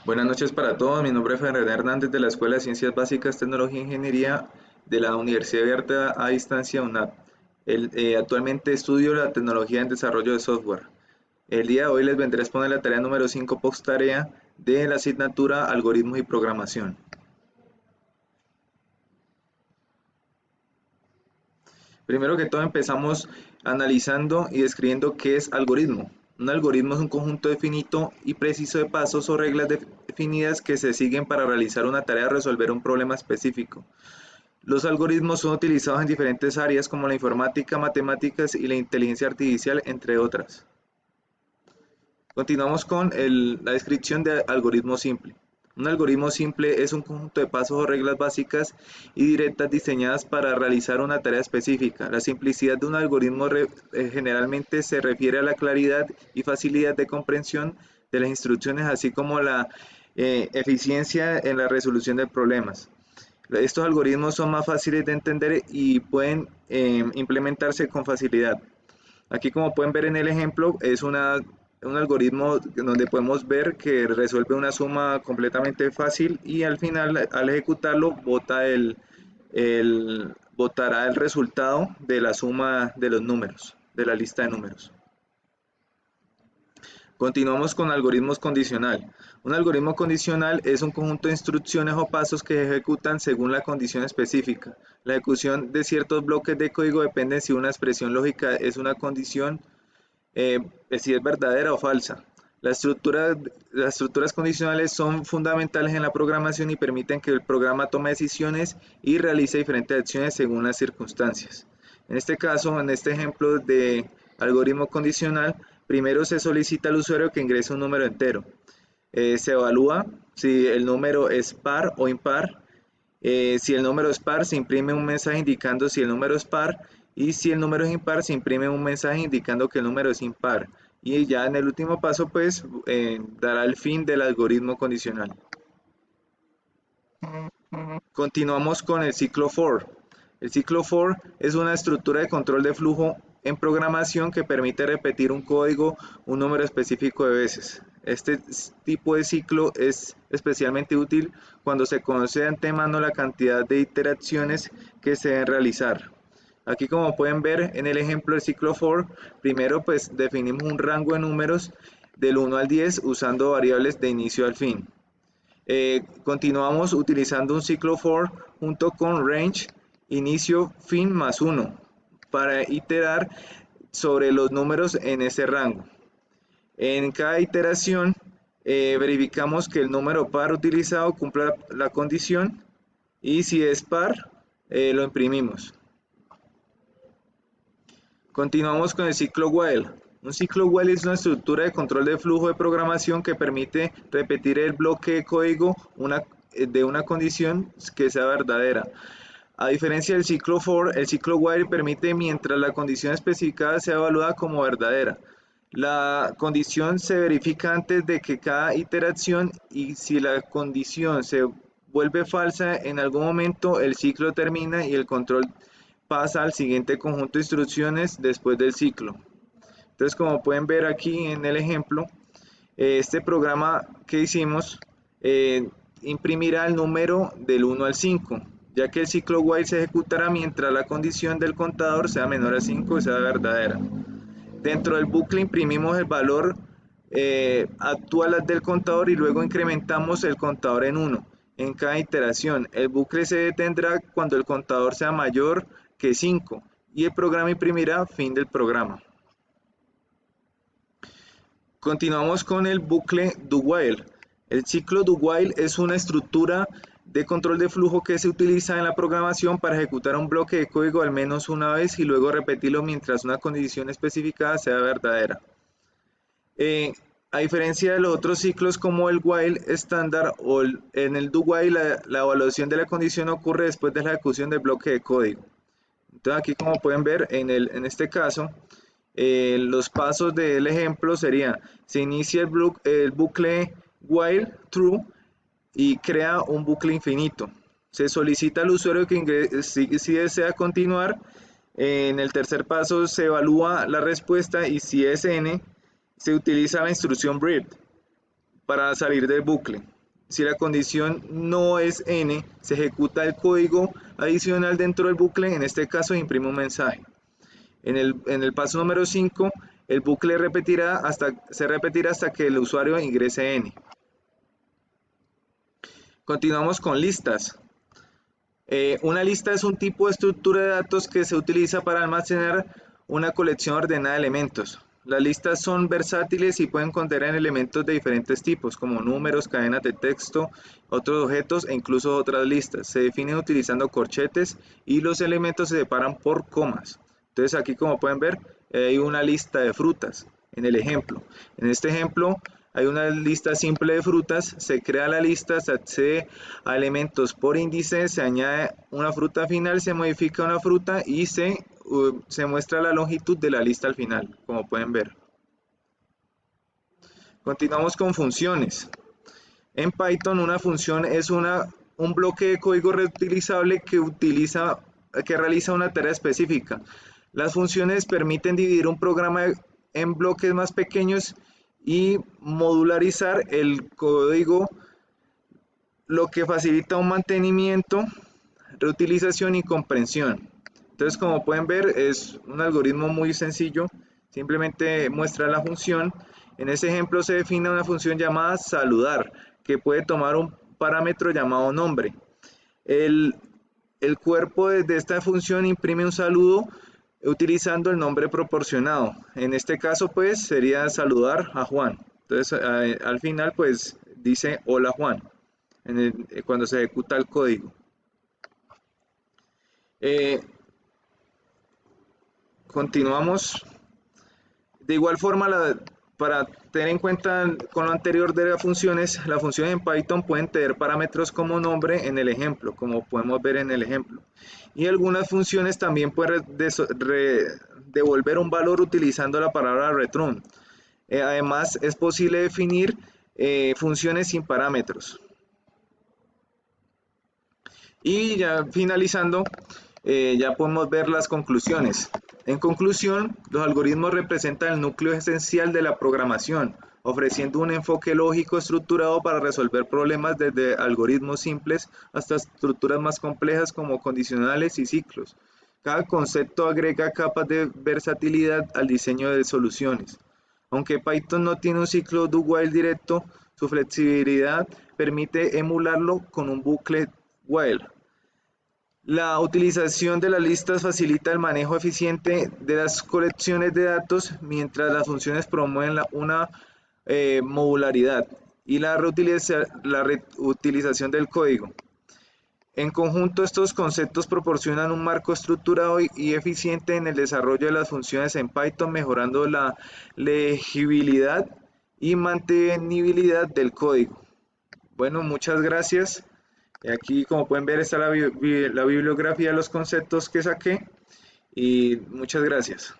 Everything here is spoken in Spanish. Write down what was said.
Buenas noches para todos, mi nombre es Fernando Hernández de la Escuela de Ciencias Básicas, Tecnología e Ingeniería de la Universidad Abierta a Distancia UNAP. Actualmente estudio la tecnología en desarrollo de software. El día de hoy les vendré a exponer la tarea número 5 post tarea de la asignatura Algoritmos y Programación. Primero que todo empezamos analizando y describiendo qué es algoritmo. Un algoritmo es un conjunto definido y preciso de pasos o reglas definidas que se siguen para realizar una tarea o resolver un problema específico. Los algoritmos son utilizados en diferentes áreas como la informática, matemáticas y la inteligencia artificial, entre otras. Continuamos con la descripción de algoritmo simple. Un algoritmo simple es un conjunto de pasos o reglas básicas y directas diseñadas para realizar una tarea específica. La simplicidad de un algoritmo generalmente se refiere a la claridad y facilidad de comprensión de las instrucciones, así como la eficiencia en la resolución de problemas. Estos algoritmos son más fáciles de entender y pueden implementarse con facilidad. Aquí, como pueden ver en el ejemplo, es un algoritmo donde podemos ver que resuelve una suma completamente fácil y al final, al ejecutarlo, botará el resultado de la suma de los números, de la lista de números. Continuamos con algoritmos condicional. Un algoritmo condicional es un conjunto de instrucciones o pasos que se ejecutan según la condición específica. La ejecución de ciertos bloques de código depende si una expresión lógica es una condición, si es verdadera o falsa. Las estructuras condicionales son fundamentales en la programación y permiten que el programa tome decisiones y realice diferentes acciones según las circunstancias. En este caso, en este ejemplo de algoritmo condicional, primero se solicita al usuario que ingrese un número entero. Se evalúa si el número es par o impar. Si el número es par, se imprime un mensaje indicando si el número es par, y si el número es impar, se imprime un mensaje indicando que el número es impar. Y ya en el último paso, pues, dará el fin del algoritmo condicional. Continuamos con el ciclo for. El ciclo for es una estructura de control de flujo en programación que permite repetir un código un número específico de veces. Este tipo de ciclo es especialmente útil cuando se conoce de antemano la cantidad de iteraciones que se deben realizar. Aquí, como pueden ver en el ejemplo del ciclo for, primero pues definimos un rango de números del 1 al 10 usando variables de inicio al fin. Continuamos utilizando un ciclo for junto con range, inicio, fin más 1 para iterar sobre los números en ese rango. En cada iteración verificamos que el número par utilizado cumpla la condición y si es par lo imprimimos. Continuamos con el ciclo while. Un ciclo while es una estructura de control de flujo de programación que permite repetir el bloque de código de una condición que sea verdadera. A diferencia del ciclo for, el ciclo while permite mientras la condición especificada sea evaluada como verdadera. La condición se verifica antes de que cada iteración y si la condición se vuelve falsa en algún momento, el ciclo termina y el control pasa al siguiente conjunto de instrucciones después del ciclo. Entonces, como pueden ver aquí en el ejemplo, este programa que hicimos imprimirá el número del 1 al 5, ya que el ciclo while se ejecutará mientras la condición del contador sea menor a 5 y sea verdadera. Dentro del bucle imprimimos el valor actual del contador y luego incrementamos el contador en 1 en cada iteración. El bucle se detendrá cuando el contador sea mayor que 5 y el programa imprimirá fin del programa. Continuamos con el bucle do while. El ciclo do while es una estructura de control de flujo que se utiliza en la programación para ejecutar un bloque de código al menos una vez y luego repetirlo mientras una condición especificada sea verdadera. A diferencia de los otros ciclos como el while estándar o en el do while, la evaluación de la condición ocurre después de la ejecución del bloque de código. Entonces aquí, como pueden ver en este caso, los pasos del ejemplo serían: se inicia el bucle while true y crea un bucle infinito. Se solicita al usuario que ingrese, si desea continuar. En el tercer paso se evalúa la respuesta y si es n, se utiliza la instrucción breathe para salir del bucle. Si la condición no es n, se ejecuta el código adicional dentro del bucle, en este caso imprime un mensaje. En el paso número 5, el bucle se repetirá hasta que el usuario ingrese n. Continuamos con listas. Una lista es un tipo de estructura de datos que se utiliza para almacenar una colección ordenada de elementos. Las listas son versátiles y pueden contener elementos de diferentes tipos, como números, cadenas de texto, otros objetos e incluso otras listas. Se definen utilizando corchetes y los elementos se separan por comas. Entonces aquí, como pueden ver, hay una lista de frutas en el ejemplo. En este ejemplo hay una lista simple de frutas, se crea la lista, se accede a elementos por índice, se añade una fruta final, se modifica una fruta y se muestra la longitud de la lista al final, como pueden ver. Continuamos con funciones. En Python una función es un bloque de código reutilizable que realiza una tarea específica. Las funciones permiten dividir un programa en bloques más pequeños y modularizar el código, lo que facilita un mantenimiento, reutilización y comprensión. Entonces, como pueden ver, es un algoritmo muy sencillo, simplemente muestra la función. En ese ejemplo se define una función llamada saludar, que puede tomar un parámetro llamado nombre. El cuerpo de esta función imprime un saludo utilizando el nombre proporcionado. En este caso, pues, sería saludar a Juan. Entonces, al final, pues, dice hola Juan, cuando se ejecuta el código. Continuamos. De igual forma, para tener en cuenta con lo anterior de las funciones en Python pueden tener parámetros como nombre en el ejemplo, como podemos ver en el ejemplo. Y algunas funciones también pueden devolver un valor utilizando la palabra return. Además, es posible definir funciones sin parámetros. Y ya finalizando, ya podemos ver las conclusiones. En conclusión, los algoritmos representan el núcleo esencial de la programación, ofreciendo un enfoque lógico estructurado para resolver problemas desde algoritmos simples hasta estructuras más complejas como condicionales y ciclos. Cada concepto agrega capas de versatilidad al diseño de soluciones. Aunque Python no tiene un ciclo do while directo, su flexibilidad permite emularlo con un bucle while. La utilización de las listas facilita el manejo eficiente de las colecciones de datos, mientras las funciones promueven una modularidad y la reutilización del código. En conjunto, estos conceptos proporcionan un marco estructurado y eficiente en el desarrollo de las funciones en Python, mejorando la legibilidad y mantenibilidad del código. Bueno, muchas gracias. Aquí, como pueden ver, está la bibliografía de los conceptos que saqué y muchas gracias.